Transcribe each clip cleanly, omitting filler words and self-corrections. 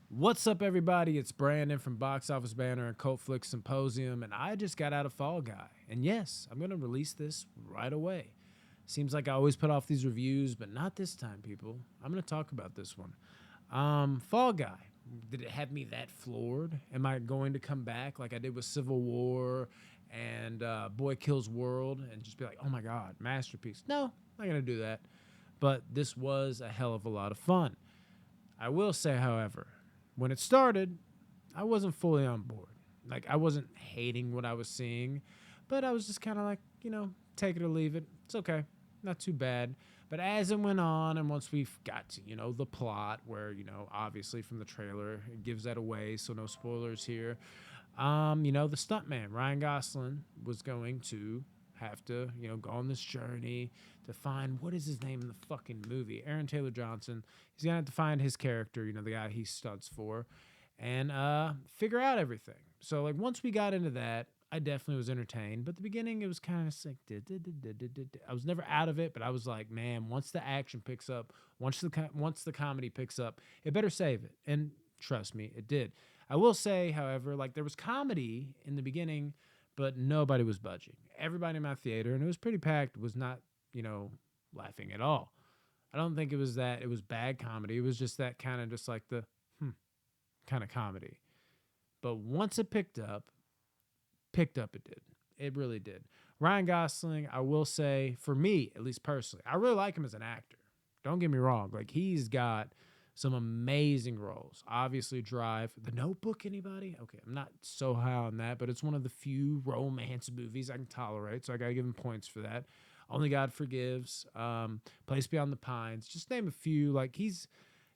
What's up, everybody? It's Brandon from Box Office Banner and Cult Flick Symposium, and I just got out of Fall Guy. And yes, I'm going to release this right away. Seems like I always put off these reviews, but not this time, people. I'm going to talk about this one. Fall Guy. Did it have me that floored? Am I going to come back like I did with Civil War and Boy Kills World and just be like, oh my God, masterpiece? No, I'm not going to do that. But this was a hell of a lot of fun. I will say, however, when it started, I wasn't fully on board. Like, I wasn't hating what I was seeing, but I was just kind of like, take it or leave it. It's okay. Not too bad. But as it went on, and once we got to, the plot, where, obviously from the trailer, it gives that away, so no spoilers here. The stuntman, Ryan Gosling, was going to have to, go on this journey to find what is his name in the fucking movie? Aaron Taylor Johnson. He's gonna have to find his character, the guy he stunts for, and figure out everything. So like once we got into that, I definitely was entertained. But the beginning, it was kind of sick. I was never out of it, but I was like, man, once the action picks up, once the comedy picks up, it better save it. And trust me, it did. I will say, however, like there was comedy in the beginning, but nobody was budging. Everybody in my theater, and it was pretty packed, was not, laughing at all. I don't think it was that it was bad comedy. It was just that kind of just like the kind of comedy. But once it picked up it did. It really did. Ryan Gosling, I will say, for me, at least personally, I really like him as an actor. Don't get me wrong. Like he's got some amazing roles. Obviously, Drive, The Notebook. Anybody? Okay, I'm not so high on that, but it's one of the few romance movies I can tolerate, so I gotta give him points for that. Only God Forgives, Place Beyond the Pines. Just name a few. Like he's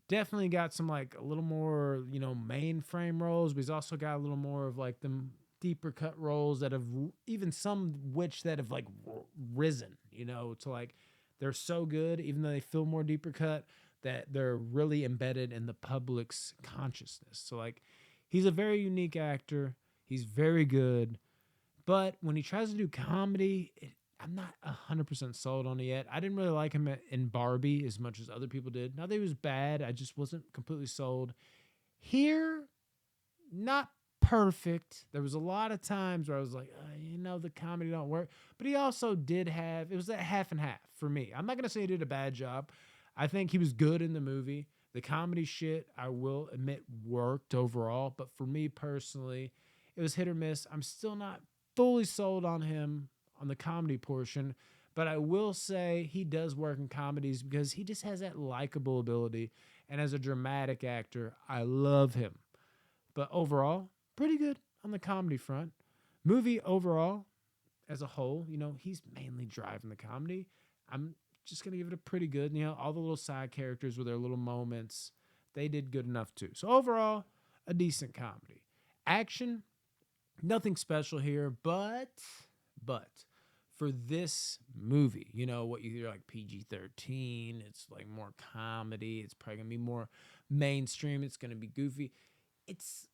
definitely got some like a little more mainframe roles, but he's also got a little more of like them deeper cut roles that have even some which that have like risen, to like they're so good even though they feel more deeper cut that they're really embedded in the public's consciousness. So like he's a very unique actor. He's very good, but when he tries to do comedy, I'm not 100% sold on it yet. I didn't really like him in Barbie as much as other people did. Not that he was bad, I just wasn't completely sold. Here, not perfect. There was a lot of times where I was like, the comedy don't work. But he also did have, it was that half and half for me. I'm not going to say he did a bad job. I think he was good in the movie. The comedy shit, I will admit, worked overall. But for me personally, it was hit or miss. I'm still not fully sold on him on the comedy portion. But I will say he does work in comedies because he just has that likable ability. And as a dramatic actor, I love him. But overall, pretty good on the comedy front. Movie overall, as a whole, he's mainly driving the comedy. I'm just gonna give it a pretty good. All the little side characters with their little moments, they did good enough too. So overall, a decent comedy. Action, nothing special here, but for this movie, what you hear like PG-13, it's like more comedy. It's probably gonna be more mainstream. It's gonna be goofy. It's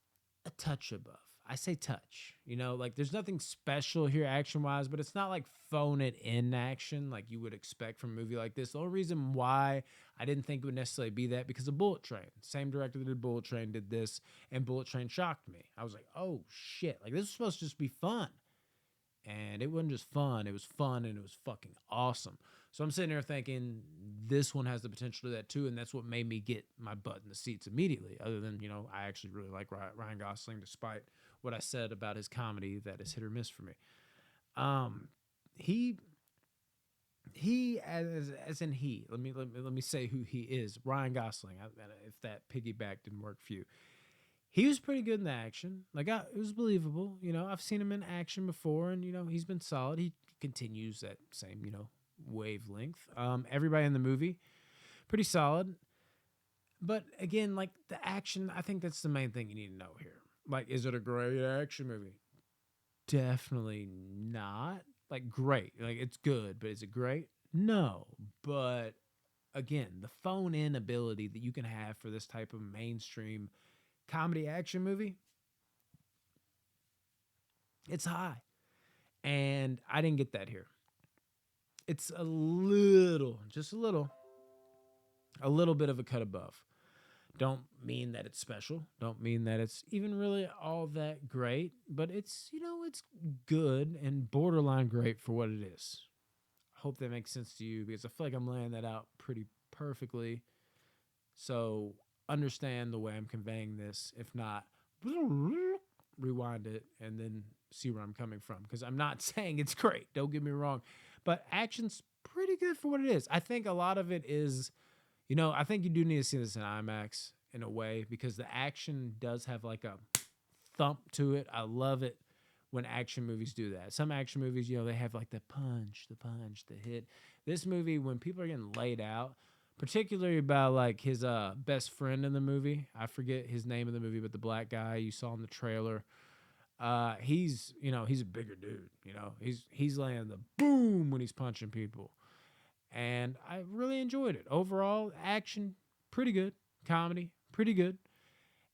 a touch above. I say touch. Like there's nothing special here action wise, but it's not like phone it in action like you would expect from a movie like this. The only reason why I didn't think it would necessarily be that because of Bullet Train. Same director that did Bullet Train did this, and Bullet Train shocked me. I was like, oh shit, like this was supposed to just be fun. And it wasn't just fun, it was fun and it was fucking awesome. So I'm sitting there thinking this one has the potential to that too, and that's what made me get my butt in the seats immediately. Other than, I actually really like Ryan Gosling, despite what I said about his comedy that is hit or miss for me. Um, he as in he. Let me say who he is. Ryan Gosling. If that piggyback didn't work for you, he was pretty good in the action. Like it was believable. I've seen him in action before, and he's been solid. He continues that same wavelength. Everybody in the movie pretty solid. But again, like the action, I think that's the main thing you need to know here. Like, is it a great action movie? Definitely not. Like great, like it's good, but is it great? No. But again, the phone in ability that you can have for this type of mainstream comedy action movie, it's high. And I didn't get that here. It's just a little bit of a cut above. Don't mean that it's special. Don't mean that it's even really all that great, but it's, it's good and borderline great for what it is. I hope that makes sense to you because I feel like I'm laying that out pretty perfectly. So understand the way I'm conveying this. If not, rewind it and then see where I'm coming from. Because I'm not saying it's great. Don't get me wrong. But action's pretty good for what it is. I think a lot of it is, I think you do need to see this in IMAX in a way because the action does have like a thump to it. I love it when action movies do that. Some action movies, they have like the punch, the hit. This movie, when people are getting laid out, particularly about like his best friend in the movie. I forget his name in the movie, but the black guy you saw in the trailer. He's a bigger dude. He's laying the boom when he's punching people, and I really enjoyed it. Overall, action pretty good, comedy pretty good,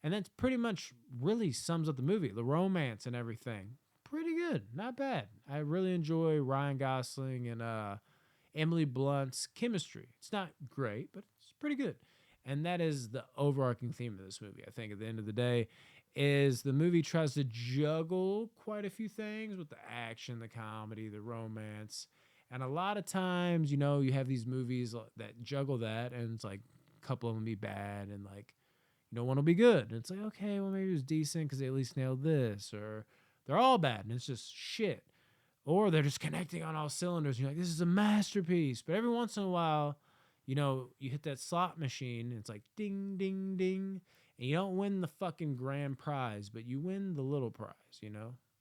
and that's pretty much really sums up the movie. The romance and everything pretty good, not bad. I really enjoy Ryan Gosling and Emily Blunt's chemistry. It's not great, but it's pretty good. And that is the overarching theme of this movie. I think at the end of the day is the movie tries to juggle quite a few things with the action, the comedy, the romance. And a lot of times, you have these movies that juggle that and it's like a couple of them be bad and like one will be good. And it's like, okay, well maybe it was decent because they at least nailed this, or they're all bad and it's just shit. Or they're just connecting on all cylinders. And you're like, this is a masterpiece. But every once in a while, you hit that slot machine and it's like ding, ding, ding. And you don't win the fucking grand prize, but you win the little prize,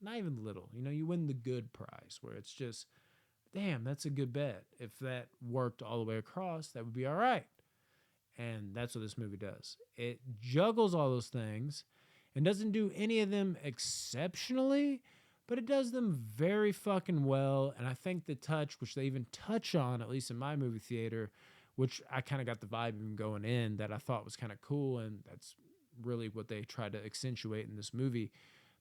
Not even little. You win the good prize where it's just, damn, that's a good bet. If that worked all the way across, that would be all right. And that's what this movie does. It juggles all those things and doesn't do any of them exceptionally, but it does them very fucking well. And I think the touch, which they even touch on, at least in my movie theater, which I kind of got the vibe even going in that I thought was kind of cool. And that's really what they tried to accentuate in this movie.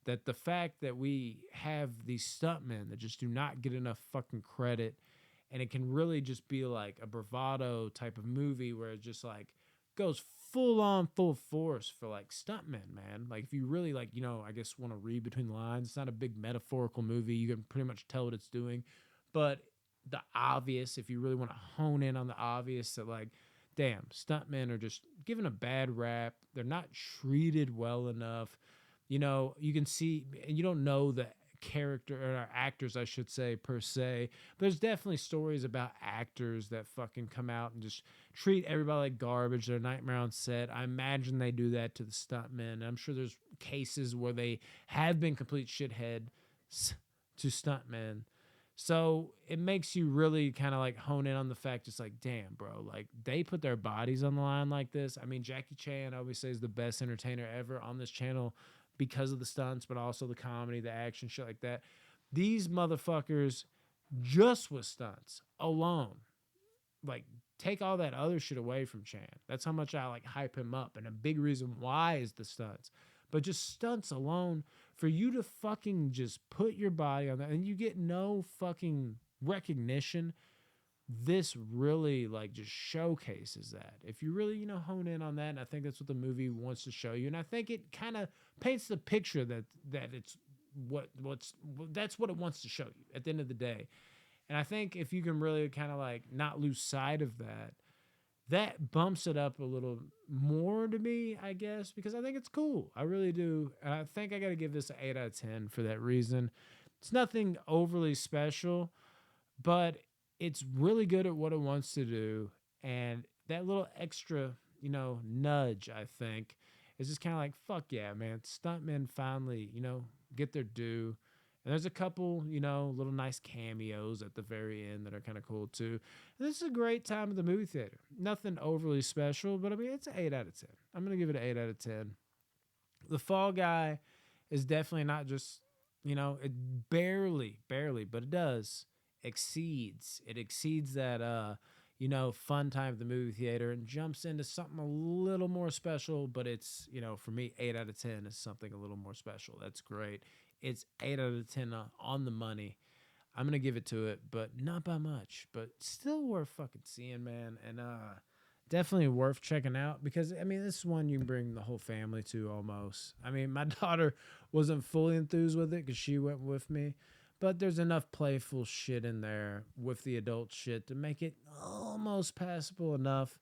That the fact that we have these stuntmen that just do not get enough fucking credit, and it can really just be like a bravado type of movie where it just like goes full on full force for like stuntmen, man. Like if you really like, I guess want to read between the lines, it's not a big metaphorical movie. You can pretty much tell what it's doing. But the obvious, if you really want to hone in on the obvious, that like, damn, stuntmen are just given a bad rap. They're not treated well enough. You can see, and you don't know the character or actors, I should say, per se. But there's definitely stories about actors that fucking come out and just treat everybody like garbage. They're a nightmare on set. I imagine they do that to the stuntmen. I'm sure there's cases where they have been complete shitheads to stuntmen. So it makes you really kind of like hone in on the fact, it's like, damn, bro, like they put their bodies on the line like this. I mean, Jackie Chan, I always say, is the best entertainer ever on this channel because of the stunts, but also the comedy, the action, shit like that. These motherfuckers, just with stunts alone, like take all that other shit away from Chan. That's how much I like hype him up. And a big reason why is the stunts. But just stunts alone, for you to fucking just put your body on that and you get no fucking recognition, this really like just showcases that. If you really, hone in on that, and I think that's what the movie wants to show you. And I think it kind of paints the picture that it's that's what it wants to show you at the end of the day. And I think if you can really kind of like not lose sight of that, that bumps it up a little more to me, I guess, because I think it's cool. I really do. And I think I got to give this an 8 out of 10 for that reason. It's nothing overly special, but it's really good at what it wants to do. And that little extra, nudge, I think, is just kind of like, fuck yeah, man. Stuntmen finally, get their due. And there's a couple, little nice cameos at the very end that are kind of cool too. And this is a great time at the movie theater. Nothing overly special, but I mean, it's an 8 out of 10. I'm going to give it an 8 out of 10. The Fall Guy is definitely not just, it barely, but it does exceeds. It exceeds that, fun time at the movie theater and jumps into something a little more special. But it's, for me, 8 out of 10 is something a little more special. That's great. It's 8 out of 10 on the money. I'm going to give it to it, but not by much. But still worth fucking seeing, man. And definitely worth checking out because I mean this is one you can bring the whole family to almost. I mean my daughter wasn't fully enthused with it because she went with me, but there's enough playful shit in there with the adult shit to make it almost passable enough.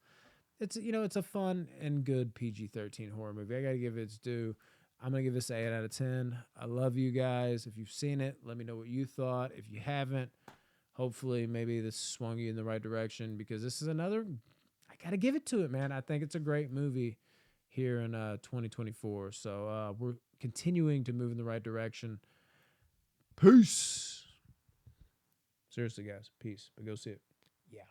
It's it's a fun and good PG-13 horror movie. I gotta give it its due. I'm gonna give this an 8 out of 10. I love you guys. If you've seen it, let me know what you thought. If you haven't, hopefully maybe this swung you in the right direction because this is another. I gotta give it to it, man. I think it's a great movie here in 2024. So we're continuing to move in the right direction. Peace. Seriously, guys, peace. But go see it. Yeah.